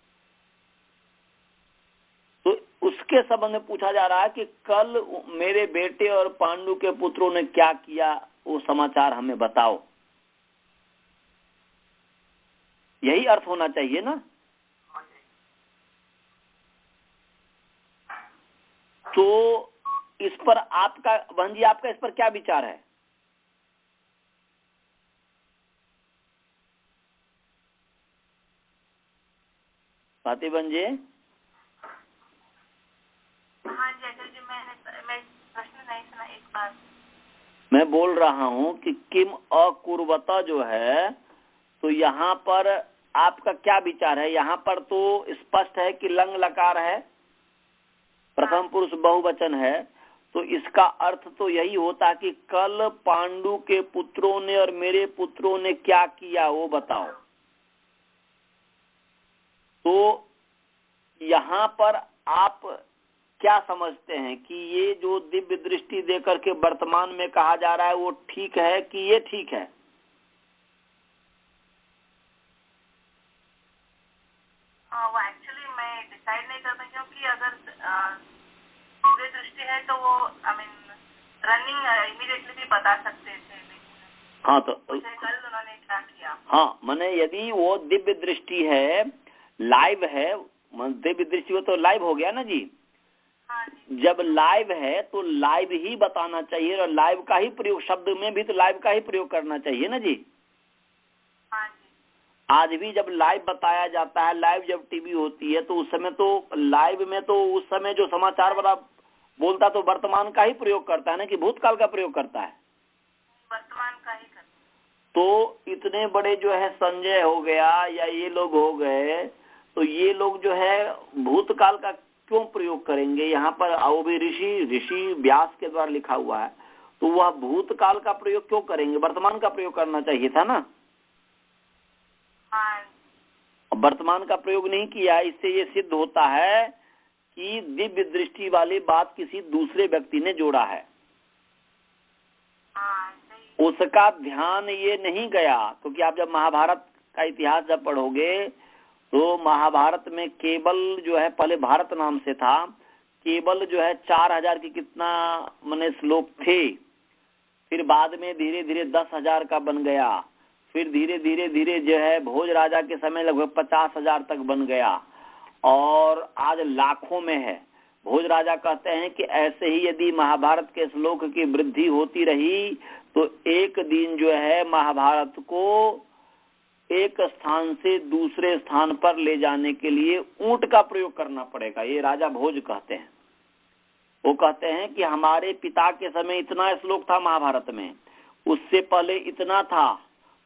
तो उसके संबंध में पूछा जा रहा है कि कल मेरे बेटे और पांडु के पुत्रों ने क्या किया, वो समाचार हमें बताओ। यही अर्थ होना चाहिए ना। तो इस पर आपका, बहन जी, आपका इस पर क्या विचार है? स्वाति बहन जी? हाँ जी अजय जी, मैं प्रश्न नहीं सुना एक बार। मैं बोल रहा हूं कि किम अकुर्वता जो है, तो यहाँ पर आपका क्या विचार है? यहाँ पर तो स्पष्ट है कि लंग लकार है, प्रथम पुरुष बहुवचन है, तो इसका अर्थ तो यही होता कि कल पांडु के पुत्रों ने और मेरे पुत्रों ने क्या किया वो बताओ। तो यहाँ पर आप क्या समझते हैं कि ये जो दिव्य दृष्टि देकर के वर्तमान में कहा जा रहा है वो ठीक है कि ये ठीक है? वो एक्चुअली मैं डिसाइड नहीं करता, क्योंकि अगर दिव्य दृष्टि है तो वो रनिंग इमीडिएटली भी बता सकते थे। हाँ, तो कल उन्होंने क्या किया। हाँ, माने यदि वो दिव्य दृष्टि है, लाइव है, दिव्य दृष्टि वो तो लाइव हो गया ना जी। हाँ जी। जब लाइव है तो लाइव ही बताना चाहिए, और लाइव का ही प्रयोग, शब्द में भी तो लाइव का ही प्रयोग करना चाहिए ना जी। हाँ जी। आज भी जब लाइव बताया जाता है, लाइव जब टीवी होती है, तो उस समय तो लाइव में तो उस समय जो समाचार वाला बोलता तो वर्तमान का ही प्रयोग करता है ना, कि भूतकाल का प्रयोग करता है? वर्तमान का ही करता। तो इतने बड़े जो है संजय हो गया या ये लोग हो गए, तो ये लोग जो है भूतकाल का क्यों प्रयोग करेंगे? यहाँ पर वो भी ऋषि व्यास के द्वारा लिखा हुआ है, तो वह भूतकाल का प्रयोग क्यों करेंगे? वर्तमान का प्रयोग करना चाहिए था ना। वर्तमान का प्रयोग नहीं किया, इससे ये सिद्ध होता है कि दिव्य दृष्टि वाली बात किसी दूसरे व्यक्ति ने जोड़ा है, उसका ध्यान ये नहीं गया। क्योंकि आप जब महाभारत का इतिहास जब पढ़ोगे तो महाभारत में केवल जो है, पहले भारत नाम से था, केवल जो है 4000 की कितना मने श्लोक थे, फिर बाद में धीरे धीरे 10,000 का बन गया, फिर धीरे धीरे जो है भोज राजा के समय लगभग 50,000 तक बन गया, और आज लाखों में है। भोज राजा कहते हैं कि ऐसे ही यदि महाभारत के श्लोक की वृद्धि होती रही तो एक दिन जो है महाभारत को एक स्थान से दूसरे स्थान पर ले जाने के लिए ऊंट का प्रयोग करना पड़ेगा। ये राजा भोज कहते हैं। वो कहते हैं कि हमारे पिता के समय इतना श्लोक था महाभारत में, उससे पहले इतना था,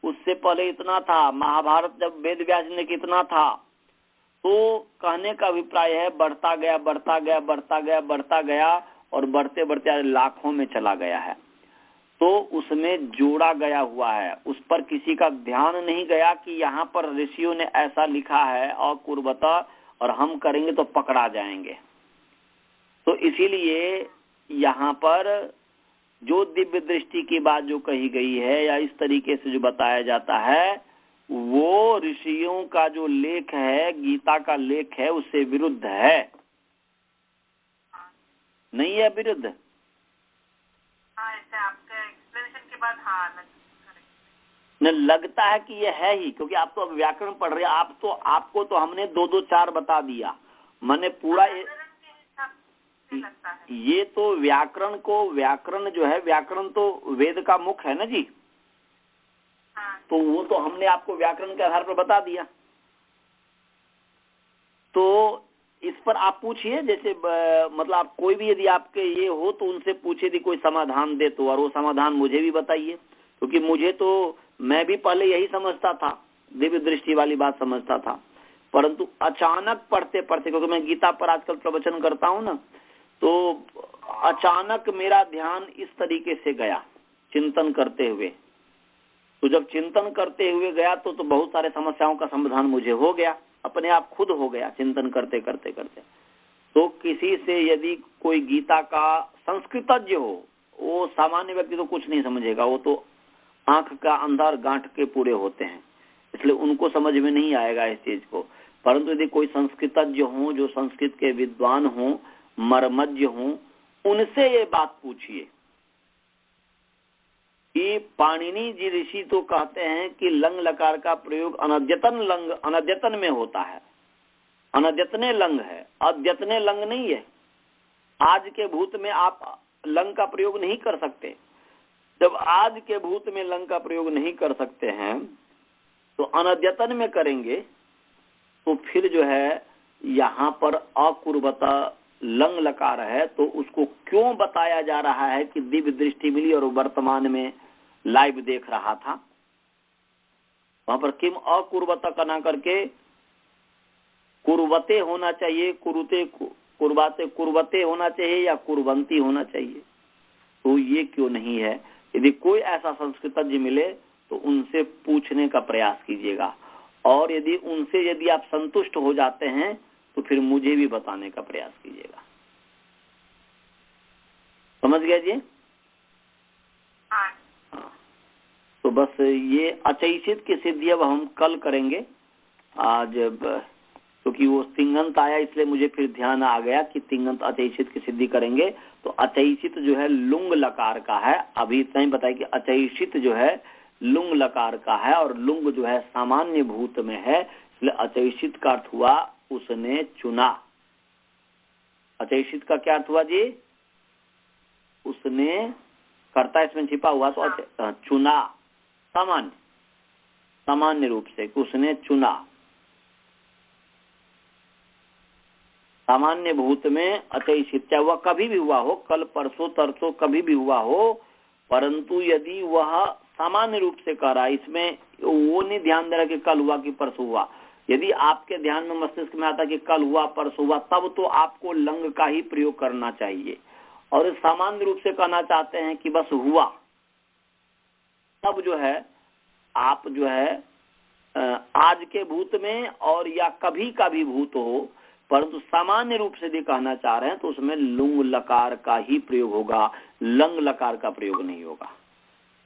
उससे पहले इतना था, महाभारत जब वेद व्यास ने कितना था। तो कहने का अभिप्राय है बढ़ता गया बढ़ता गया बढ़ता गया बढ़ता गया, और बढ़ते बढ़ते लाखों में चला गया है। तो उसमें जोड़ा गया हुआ है, उस पर किसी का ध्यान नहीं गया कि यहाँ पर ऋषियों ने ऐसा लिखा है अकुर्वता, और हम करेंगे तो पकड़ा जाएंगे। तो इसीलिए यहाँ पर जो दिव्य दृष्टि की बात जो कही गई है या इस तरीके से जो बताया जाता है, वो ऋषियों का जो लेख है, गीता का लेख है, उससे विरुद्ध है। नहीं है विरुद्ध? न लगता है कि ये है ही, क्योंकि आप तो अब व्याकरण पढ़ रहे हैं। आपको तो हमने 2-2-4 बता दिया, मैंने पूरा ये तो व्याकरण जो है, व्याकरण तो वेद का मुख है ना जी। तो वो तो हमने आपको व्याकरण के आधार पर बता दिया। तो इस पर आप पूछिए, जैसे मतलब आप कोई भी यदि आपके ये हो तो उनसे पूछे यदि कोई समाधान दे तो, और वो समाधान मुझे भी बताइए, क्योंकि मुझे तो, मैं भी पहले यही समझता था, दिव्य दृष्टि वाली बात समझता था, परंतु अचानक पढ़ते पढ़ते, क्योंकि मैं गीता पर आजकल प्रवचन करता हूँ ना, तो अचानक मेरा ध्यान इस तरीके से गया चिंतन करते हुए। तो जब चिंतन करते हुए गया तो बहुत सारे समस्याओं का समाधान मुझे हो गया, अपने आप खुद हो गया चिंतन करते करते करते। तो किसी से यदि कोई गीता का संस्कृतज्ञ हो, वो सामान्य व्यक्ति तो कुछ नहीं समझेगा, वो तो आंख का अंदर गांठ के पूरे होते हैं, इसलिए उनको समझ में नहीं आएगा इस चीज को। परंतु यदि कोई संस्कृतज्ञ हो, जो संस्कृत के विद्वान हो, मर्मज्ञ हो, उनसे ये बात पूछिए कि पाणिनि जी ऋषि तो कहते हैं कि लंग लकार का प्रयोग अनद्यतन में होता है, अनद्यतने लंग है, अद्यतने लंग नहीं है। आज के भूत में आप लंग का प्रयोग नहीं कर सकते। जब आज के भूत में लंग का प्रयोग नहीं कर सकते हैं तो अनद्यतन में करेंगे, तो फिर जो है यहाँ पर अकुर्वता लंग लकार है, तो उसको क्यों बताया जा रहा है कि दिव्य दृष्टि मिली और वर्तमान में लाइव देख रहा था। वहां पर किम अकुर्वता का ना करके कुर्वते होना चाहिए, कुर्वते होना चाहिए या कुर्वंती होना चाहिए। तो ये क्यों नहीं है? यदि कोई ऐसा संस्कृतज्ञ मिले तो उनसे पूछने का प्रयास कीजिएगा, और यदि आप संतुष्ट हो जाते हैं तो फिर मुझे भी बताने का प्रयास कीजिएगा। समझ गया जी? हाँ। तो बस ये अचैषित की सिद्धि अब हम कल करेंगे। आज क्योंकि वो तिंगंत आया इसलिए मुझे फिर ध्यान आ गया कि तिंगंत अचैषित की सिद्धि करेंगे। तो अचैषित जो है लुंग लकार का है, अभी इतना ही बताया कि अचैषित जो है लुंग लकार का है, और लुंग जो है सामान्य भूत में है, इसलिए अचैषित का अर्थ हुआ उसने चुना। अचैषित का क्या अर्थ हुआ जी? उसने, कर्ता इसमें छिपा हुआ तो चुना, सामान्य रूप से उसने चुना। सामान्य भूत में अचैषित, चाहे वह कभी भी हुआ हो, कल परसों तरसों कभी भी हुआ हो, परंतु यदि वह सामान्य रूप से कर रहा है, इसमें वो नहीं ध्यान दे रहा कि कल हुआ कि परसों हुआ। यदि आपके ध्यान में मस्तिष्क में आता कि कल हुआ परसों हुआ, तब तो आपको लंग का ही प्रयोग करना चाहिए। और सामान्य रूप से कहना चाहते हैं कि बस हुआ, तब जो है आप जो है आज के भूत में और या कभी का भी भूत हो, परंतु सामान्य रूप से यदि कहना चाह रहे हैं तो उसमें लुंग लकार का ही प्रयोग होगा, लंग लकार का प्रयोग नहीं होगा।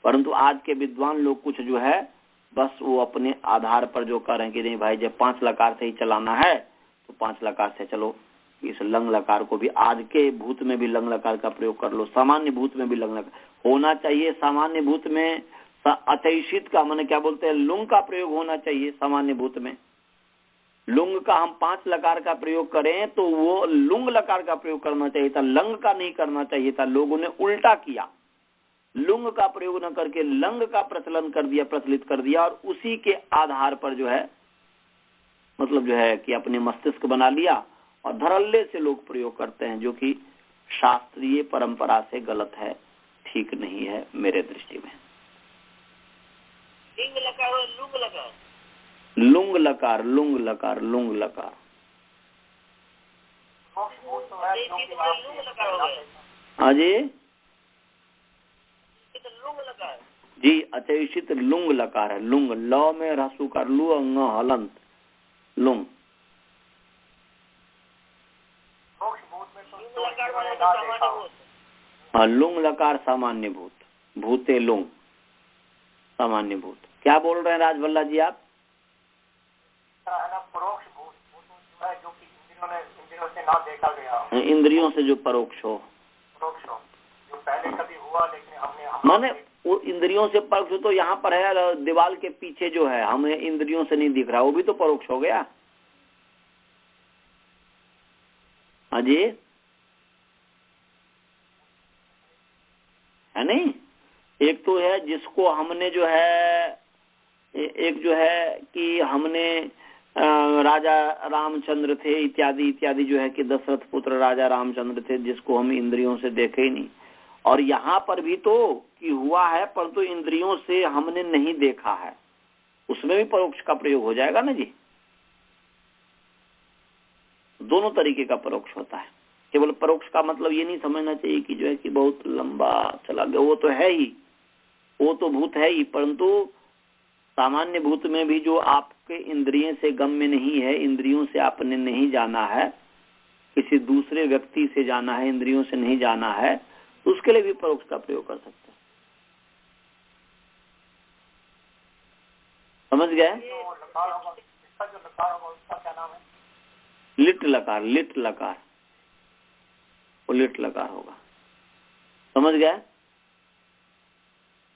परंतु आज के विद्वान लोग कुछ जो है बस वो अपने आधार पर जो कह रहे हैं कि नहीं भाई जब 5 लकार से ही चलाना है तो 5 लकार से चलो, इस लंग लकार को भी आज के भूत में भी लंग लकार का प्रयोग कर लो, सामान्य भूत में भी लंग लकार होना चाहिए। सामान्य भूत में अचैषित का माने क्या बोलते हैं, लुंग का प्रयोग होना चाहिए। सामान्य भूत में लुंग का हम 5 लकार का प्रयोग करें तो वो लुंग लकार का प्रयोग करना चाहिए था, लंग का नहीं करना चाहिए था। लोगों ने उल्टा किया, लुंग का प्रयोग न करके लंग का प्रचलन कर दिया, प्रचलित कर दिया, और उसी के आधार पर जो है मतलब जो है कि अपने मस्तिष्क बना लिया, और धड़ल्ले से लोग प्रयोग करते हैं, जो कि शास्त्रीय परंपरा से गलत है, ठीक नहीं है मेरे दृष्टि में। लिंग लकार और लुंग लकार, लुंग लकार, लुंग लकार, लुंग लकार। हाँ जी जी, अचैषित लुंग लकार है। लुंग लौ में रसु कर लू अंग हलंत लुंग। हाँ, लुंग लकार सामान्य भूत, भूते लुंग सामान्य भूत। क्या बोल रहे हैं राजभल्ला जी आप? परोक्ष भूत है जो कि इंद्रियों से ना देखा गया, इंद्रियों से जो परोक्ष हो, जो पहले कभी हुआ लेकिन हमने माने वो इंद्रियों से परोक्ष तो यहाँ पर है दीवार के पीछे जो है हमें इंद्रियों से नहीं दिख रहा, वो भी तो परोक्ष हो गया। हाँ जी, है नहीं? एक तो है जिसको हमने जो है, एक जो है कि हमने राजा रामचंद्र थे इत्यादि इत्यादि, जो है कि दशरथ पुत्र राजा रामचंद्र थे, जिसको हम इंद्रियों से देखे ही नहीं। और यहाँ पर भी तो कि हुआ है, परंतु इंद्रियों से हमने नहीं देखा है, उसमें भी परोक्ष का प्रयोग हो जाएगा ना जी। दोनों तरीके का परोक्ष होता है। केवल परोक्ष का मतलब ये नहीं समझना चाहिए कि जो है कि बहुत लंबा चला गया, वो तो है ही, वो तो भूत है ही, परंतु सामान्य भूत में भी जो आपके इंद्रियों से गम्य नहीं है, इंद्रियों से आपने नहीं जाना है, किसी दूसरे व्यक्ति से जाना है, इंद्रियों से नहीं जाना है, तो उसके लिए भी परोक्ष का प्रयोग कर सकते हैं। समझ गए? लिट लकार, लिट लकार, वो लिट लकार होगा। समझ गए?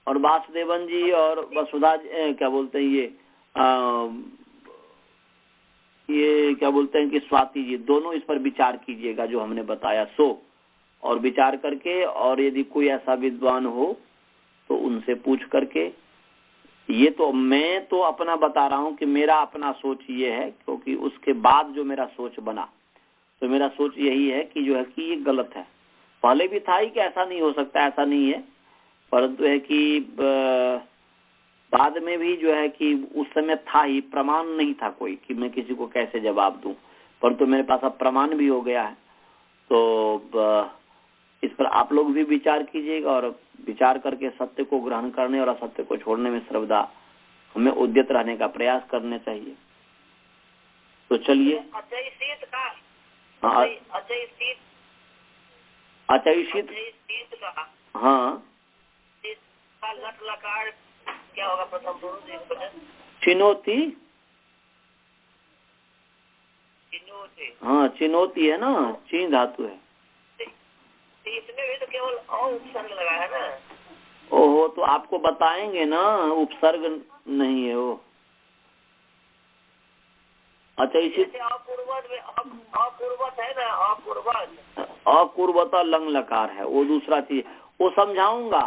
और वासुदेवन जी और वसुधा क्या बोलते हैं ये क्या बोलते हैं कि स्वाति जी, दोनों इस पर विचार कीजिएगा जो हमने बताया सो, और विचार करके, और यदि कोई ऐसा विद्वान हो तो उनसे पूछ करके, ये तो मैं तो अपना बता रहा हूं कि मेरा अपना सोच ये है, क्योंकि उसके बाद जो मेरा सोच बना, तो मेरा सोच यही है कि जो है कि ये गलत है। पहले भी था ही कि ऐसा नहीं हो सकता, ऐसा नहीं है, परंतु है कि बाद में भी जो है कि उस समय था ही, प्रमाण नहीं था कोई कि मैं किसी को कैसे जवाब दूं, परंतु मेरे पास अब प्रमाण भी हो गया है। तो इस पर आप लोग भी विचार कीजिएगा, और विचार करके सत्य को ग्रहण करने और असत्य को छोड़ने में सर्वदा हमें उद्यत रहने का प्रयास करने चाहिए। तो चलिए, हाँ, क्या होगा प्रथम पुरुष? चिनोती, हाँ चिनोती है ना, चीन धातु है। इसमें भी तो केवल उपसर्ग लगा है ना। ओहो, तो आपको बताएंगे ना, उपसर्ग नहीं है वो। अच्छा, इसी अपूर्वत में अपूर्वत है ना, अपूर्वत, अपूर्वता लंग लकार है, वो दूसरा चीज, वो समझाऊंगा।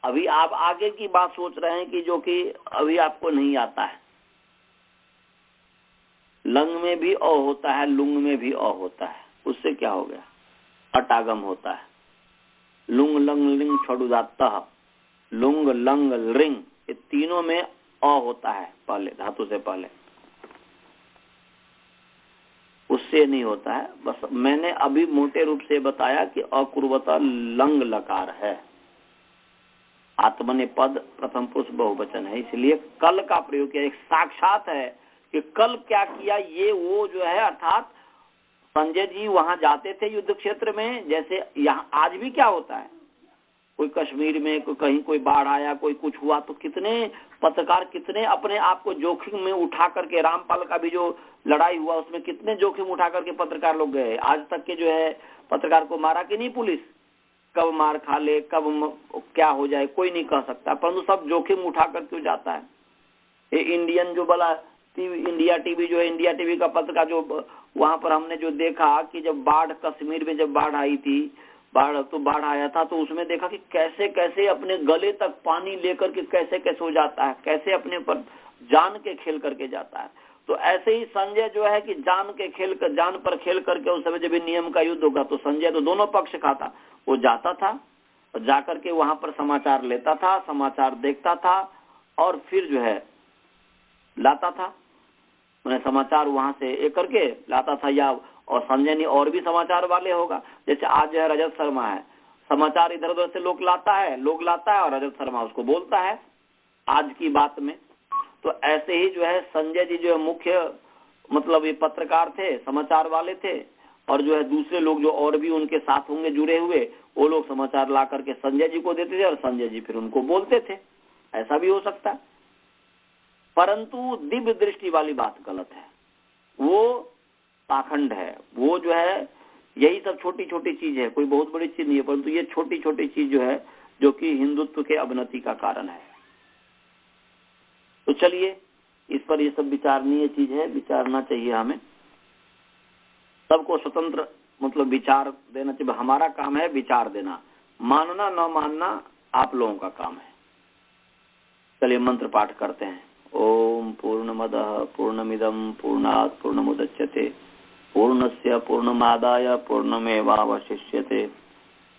अभी आप आगे की बात सोच रहे हैं कि जो कि अभी आपको नहीं आता है। लंग में भी अ होता है, लुंग में भी अ होता है, उससे क्या हो गया? अटागम होता है। लुंग लंग लिंग छुदाता, लुंग लंग लिंग, ये तीनों में अ होता है पहले, धातु से पहले, उससे नहीं होता है। बस मैंने अभी मोटे रूप से बताया कि अकुर्वता लंग लकार है, आत्मने पद प्रथम पुरुष बहुवचन है, इसलिए कल का प्रयोग किया। एक साक्षात है कि कल क्या किया, ये वो जो है, अर्थात संजय जी वहां जाते थे युद्ध क्षेत्र में, जैसे यहाँ आज भी क्या होता है, कोई कश्मीर में कहीं कोई बाढ़ आया, कोई कुछ हुआ, तो कितने पत्रकार कितने अपने आप को जोखिम में उठा करके, रामपाल का भी जो लड़ाई हुआ उसमें कितने जोखिम उठा करके पत्रकार लोग गए। आज तक के जो है पत्रकार को मारा कि नहीं पुलिस, कब मार खा ले, कब क्या हो जाए कोई नहीं कह सकता, परंतु सब जोखिम उठा कर क्यों जाता है। ये इंडियन जो बला इंडिया टीवी जो है, इंडिया टीवी का पत्रकार जो वहां पर हमने जो देखा कि जब बाढ़, कश्मीर में जब बाढ़ आई थी, बाढ़ आया था, तो उसमें देखा कि कैसे कैसे अपने गले तक पानी लेकर के कैसे कैसे हो जाता है, कैसे अपने पर जान के खेल करके जाता है। तो ऐसे ही संजय जो है कि जान पर खेल करके, उस समय जब नियम का युद्ध होगा तो संजय तो दोनों पक्ष का था, वो जाता था और जाकर के वहां पर समाचार लेता था, समाचार देखता था और फिर जो है लाता था, मैंने समाचार वहां से एक करके लाता था। या और संजय ने और भी समाचार वाले होगा, जैसे आज जो है रजत शर्मा है, समाचार इधर उधर से लोग लाता है और रजत शर्मा उसको बोलता है आज की बात में। तो ऐसे ही जो है संजय जी जो है मुख्य मतलब ये पत्रकार थे, समाचार वाले थे, और जो है दूसरे लोग जो और भी उनके साथ होंगे जुड़े हुए, वो लोग समाचार ला करके संजय जी को देते थे और संजय जी फिर उनको बोलते थे। ऐसा भी हो सकता है, परंतु दिव्य दृष्टि वाली बात गलत है, वो पाखंड है। वो जो है यही सब छोटी छोटी चीज है, कोई बहुत बड़ी चीज नहीं है, परंतु ये छोटी छोटी चीज जो है जो कि हिंदुत्व के अवनति का कारण है। तो चलिए, इस पर ये सब विचारणीय चीज है, विचारना चाहिए हमें। सबको स्वतंत्र मतलब विचार देना चाहिए। हमारा काम है विचार देना, मानना न मानना आप लोगों का काम है। चलिए मंत्र पाठ करते हैं। ओम ओम पूर्णमदः पूर्णमिदं पूर्णात् पूर्णमुदच्यते पूर्णस्य पूर्णमादाय पूर्णमेवावशिष्यते।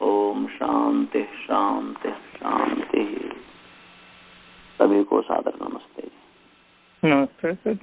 ओम शांति शांति शांति। सभी को सादर नमस्ते। नमस्ते सर।